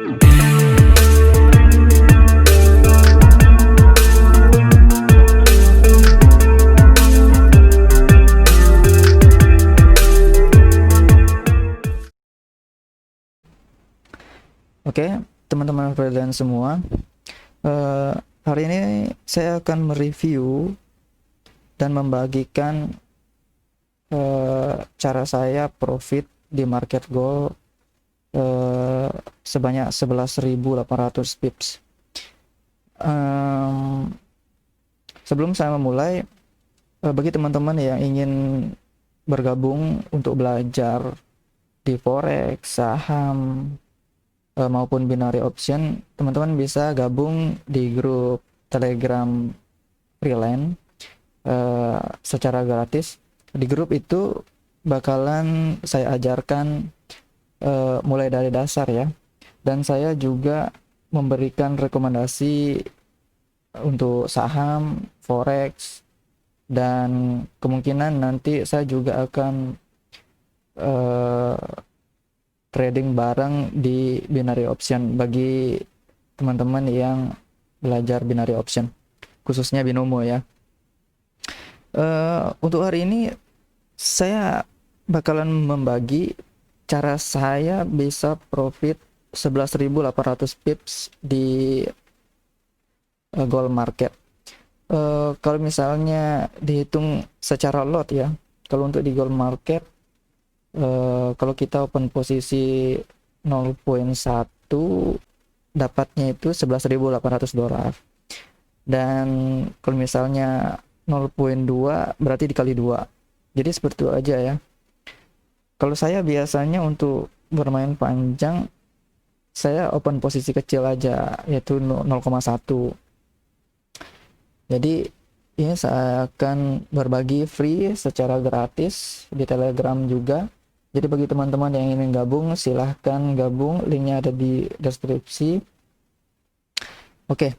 Oke, teman-teman freelance semua, hari ini saya akan mereview dan membagikan cara saya profit di market gold sebanyak 11.800 pips. Sebelum saya memulai, bagi teman-teman yang ingin bergabung untuk belajar di forex, saham, maupun binary option, teman-teman bisa gabung di grup Telegram freelance secara gratis. Di grup itu bakalan saya ajarkan mulai dari dasar ya, dan saya juga memberikan rekomendasi untuk saham, forex, dan kemungkinan nanti saya juga akan trading bareng di binary option bagi teman-teman yang belajar binary option, khususnya binomo ya. Untuk hari ini saya bakalan membagi cara saya bisa profit 11.800 pips di gold market. Kalau misalnya dihitung secara lot ya, kalau untuk di gold market, kalau kita open posisi 0.1 dapatnya itu 11.800 dolar, dan kalau misalnya 0.2 berarti dikali 2, jadi seperti itu aja ya. Kalau saya biasanya untuk bermain panjang, saya open posisi kecil aja, yaitu 0,1. Jadi ini saya akan berbagi free secara gratis di Telegram juga. Jadi bagi teman-teman yang ingin gabung, silahkan gabung, linknya ada di deskripsi. Oke,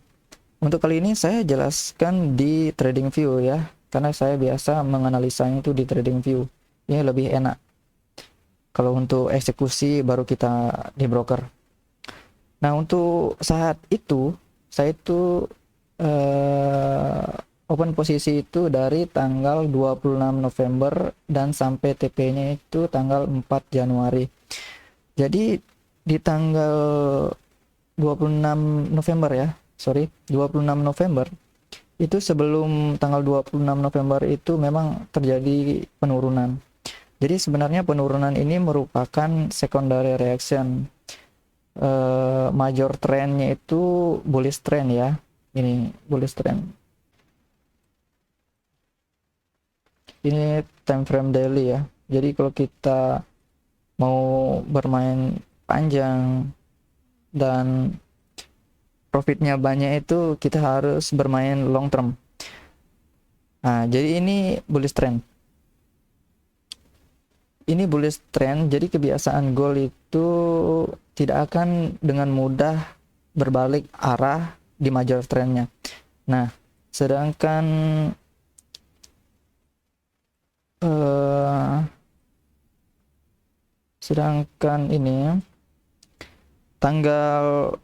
untuk kali ini saya jelaskan di TradingView ya, karena saya biasa menganalisanya itu di TradingView. Ini lebih enak. Kalau untuk eksekusi baru kita di broker. Nah, untuk saat itu saya itu open posisi itu dari tanggal 26 November dan sampai TP-nya itu tanggal 4 Januari. Jadi di tanggal 26 November ya, 26 November itu, sebelum tanggal 26 November itu memang terjadi penurunan. Jadi sebenarnya penurunan ini merupakan secondary reaction. Major trendnya itu bullish trend ya, ini bullish trend. Ini time frame daily ya. Jadi kalau kita mau bermain panjang dan profitnya banyak, itu kita harus bermain long term. Nah, jadi ini bullish trend. Ini bullish trend, jadi kebiasaan gold itu tidak akan dengan mudah berbalik arah di major trendnya. Nah, sedangkan ini tanggal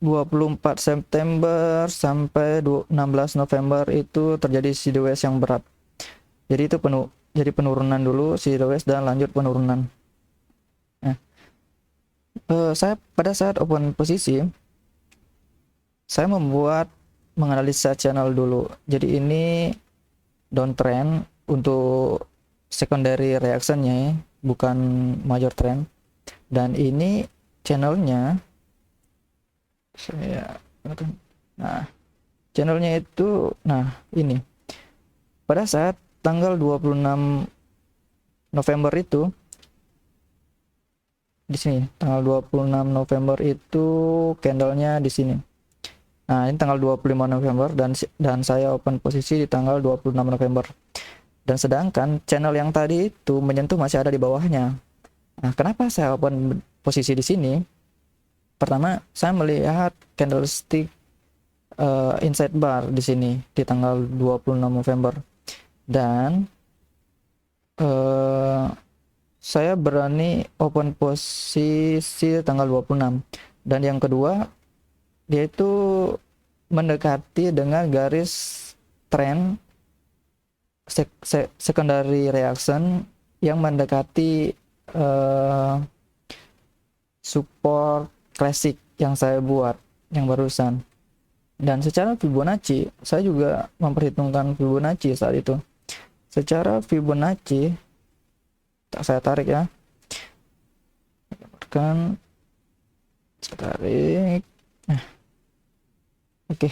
24 September sampai 16 November itu terjadi sideways yang berat. Jadi itu jadi penurunan dulu, sideways, dan lanjut penurunan. Nah, saya pada saat open posisi, saya menganalisa channel dulu. Jadi ini downtrend untuk secondary reactionnya, bukan major trend. Dan ini channelnya, channelnya itu, ini pada saat tanggal 26 November itu, di sini tanggal 26 November itu candlenya di sini. Nah, ini tanggal 25 November dan saya open posisi di tanggal 26 November. Dan sedangkan channel yang tadi itu menyentuh masih ada di bawahnya. Nah, kenapa saya open posisi di sini? Pertama, saya melihat candlestick inside bar di sini di tanggal 26 November. Dan saya berani open posisi tanggal 26. Dan yang kedua, dia itu mendekati dengan garis tren secondary reaction yang mendekati support classic yang saya buat yang barusan. Dan secara Fibonacci, saya juga memperhitungkan Fibonacci saat itu. Secara Fibonacci, saya tarik ya. Kan saya tarik. Nah, oke.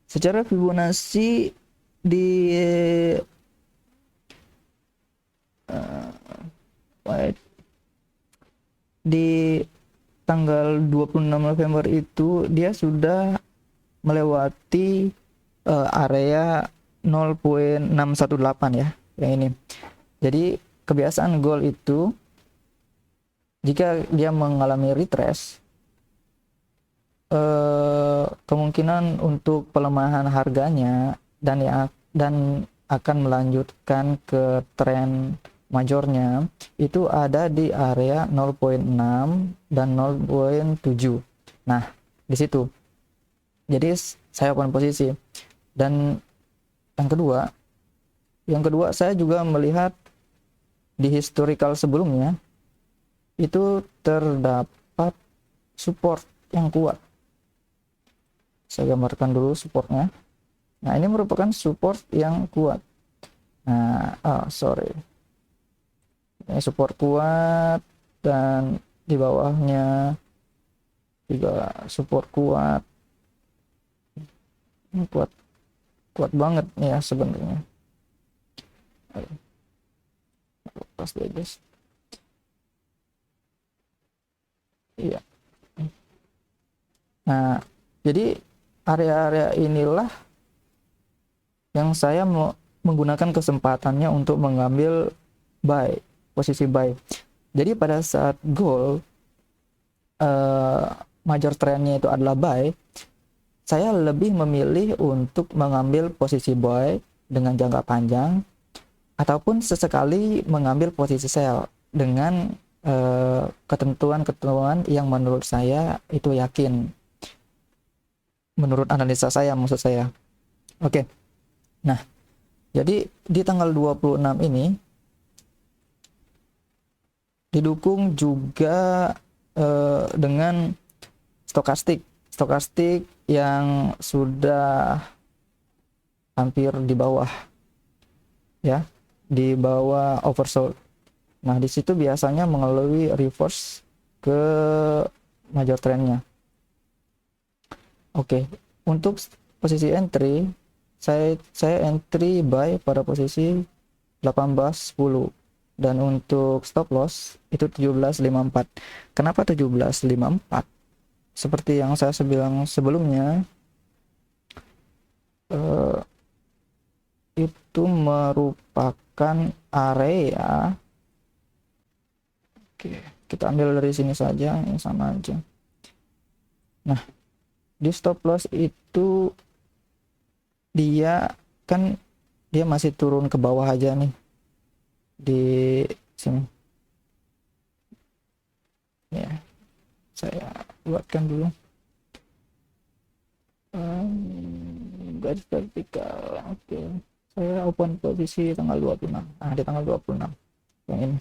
Secara Fibonacci di di tanggal 26 November itu dia sudah melewati area 0.618 ya, yang ini. Jadi kebiasaan gold itu jika dia mengalami retrace, kemungkinan untuk pelemahan harganya dan akan melanjutkan ke tren majornya itu ada di area 0.6 dan 0.7. Nah, di situ. Jadi saya open posisi. Dan yang kedua saya juga melihat di historical sebelumnya itu terdapat support yang kuat. Saya gambarkan dulu supportnya. Nah, ini merupakan support yang kuat. Nah, ini support kuat, dan di bawahnya juga support kuat. Ini kuat banget ya sebenarnya. Lepas deh guys. Iya. Nah, jadi area-area inilah yang saya mau menggunakan kesempatannya untuk mengambil posisi buy. Jadi pada saat gold major trendnya itu adalah buy, saya lebih memilih untuk mengambil posisi buy dengan jangka panjang, ataupun sesekali mengambil posisi sell dengan ketentuan-ketentuan yang menurut saya itu yakin, menurut analisa saya maksud saya. Oke. Nah, jadi di tanggal 26 ini didukung juga dengan stokastik yang sudah hampir di bawah ya, di bawah oversold. Nah, di situ biasanya mengalami reverse ke major trendnya. Oke, untuk posisi entry saya entry buy pada posisi 18.10, dan untuk stop loss itu 17.54. Kenapa 17.54? Seperti yang saya bilang sebelumnya, itu merupakan area. Oke, kita ambil dari sini saja, yang sama aja. Nah, di stop loss itu dia masih turun ke bawah aja nih di sini ya. Saya buatkan dulu garis vertikal. Oke, saya open posisi tanggal 26. Nah, di tanggal 26 yang ini.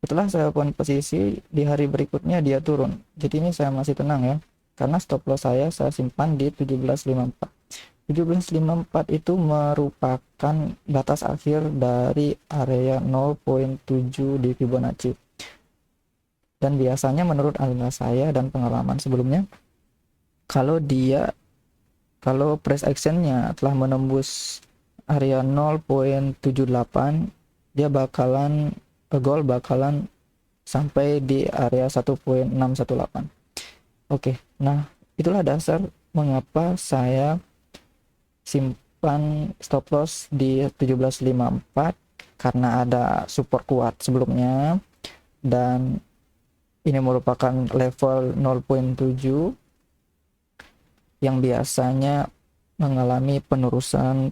Setelah saya open posisi, di hari berikutnya dia turun. Jadi ini saya masih tenang ya, karena stop loss saya simpan di 17.54. 17.54 itu merupakan batas akhir dari area 0.7 di Fibonacci. Dan biasanya menurut analisa saya dan pengalaman sebelumnya, kalau price actionnya telah menembus area 0.78, dia gold bakalan sampai di area 1.618. Oke, nah itulah dasar mengapa saya simpan stop loss di 17.54, karena ada support kuat sebelumnya, dan ini merupakan level 0.7 yang biasanya mengalami penerusan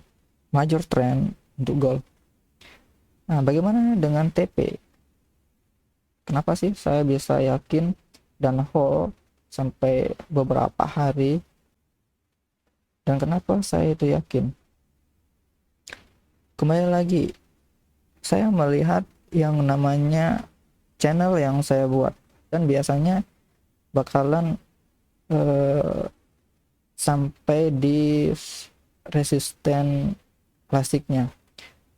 major trend untuk gold. Nah, bagaimana dengan TP? Kenapa sih saya bisa yakin dan hold sampai beberapa hari? Dan kenapa saya itu yakin? Kembali lagi, saya melihat yang namanya channel yang saya buat, dan biasanya bakalan eh, sampai di resisten klasiknya.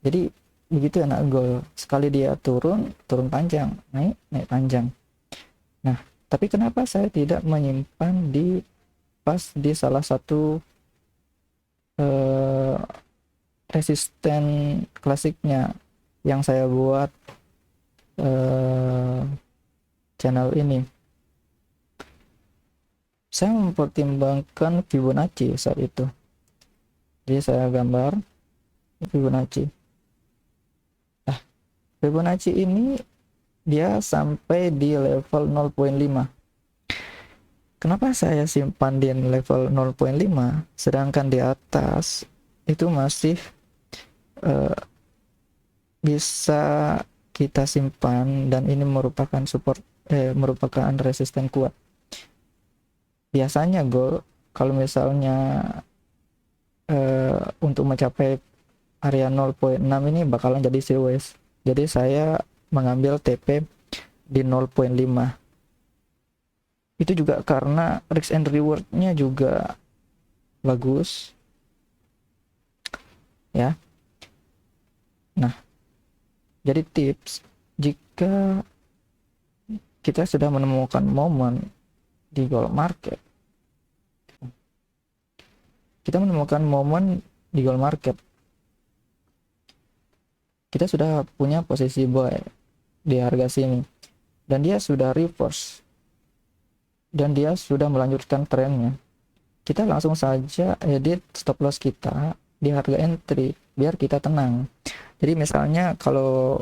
Jadi begitu enak goal, sekali dia turun turun panjang, naik naik panjang. Nah, tapi kenapa saya tidak menyimpan di pas di salah satu eh, resisten klasiknya yang saya buat eh, channel ini? Saya mempertimbangkan Fibonacci saat itu. Jadi saya gambar Fibonacci. Nah, Fibonacci ini dia sampai di level 0,5. Kenapa saya simpan di level 0,5 sedangkan di atas itu masih eh, bisa kita simpan, dan ini merupakan merupakan resisten kuat. Biasanya goal kalau misalnya untuk mencapai area 0,6 ini bakalan jadi sideways. Jadi saya mengambil TP di 0,5. Itu juga karena risk and reward-nya juga bagus ya. Nah, jadi tips, jika kita sudah menemukan momen di gold market, kita menemukan momen di gold market, kita sudah punya posisi buy di harga sini, dan dia sudah reverse, dan dia sudah melanjutkan trennya, kita langsung saja edit stop loss kita di harga entry biar kita tenang. Jadi misalnya kalau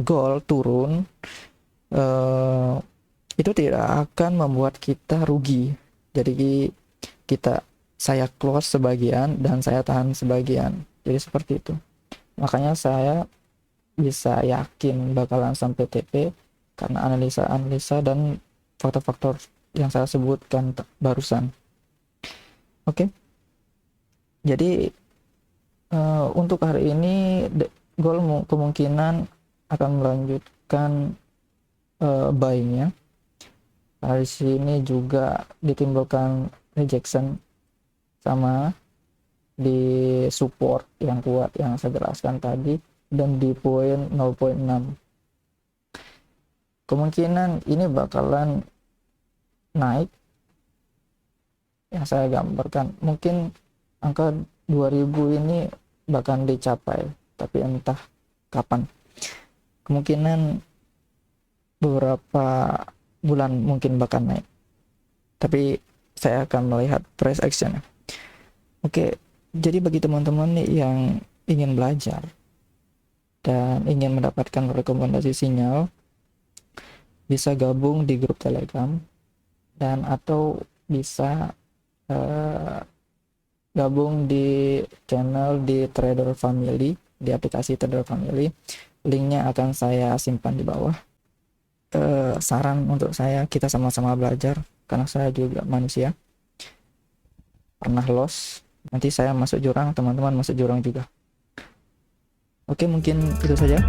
gold turun, itu tidak akan membuat kita rugi. Jadi saya close sebagian dan saya tahan sebagian. Jadi seperti itu. Makanya saya bisa yakin bakalan sampai TP karena analisa dan faktor-faktor yang saya sebutkan barusan. Oke. Jadi untuk hari ini gold kemungkinan akan melanjutkan buy-nya. Di sini juga ditimbulkan rejection sama di support yang kuat yang saya jelaskan tadi, dan di poin 0,6. Kemungkinan ini bakalan naik yang saya gambarkan. Mungkin angka 2000 ini bahkan dicapai, tapi entah kapan. Kemungkinan beberapa bulan mungkin bahkan naik, tapi saya akan melihat price action. Oke, jadi bagi teman-teman nih yang ingin belajar dan ingin mendapatkan rekomendasi sinyal, bisa gabung di grup Telegram, dan atau bisa gabung di channel di Trader Family, di aplikasi Trader Family. Linknya akan saya simpan di bawah. Saran untuk saya, kita sama-sama belajar, karena saya juga manusia, pernah loss, nanti saya masuk jurang, teman-teman masuk jurang juga. Oke, mungkin itu saja.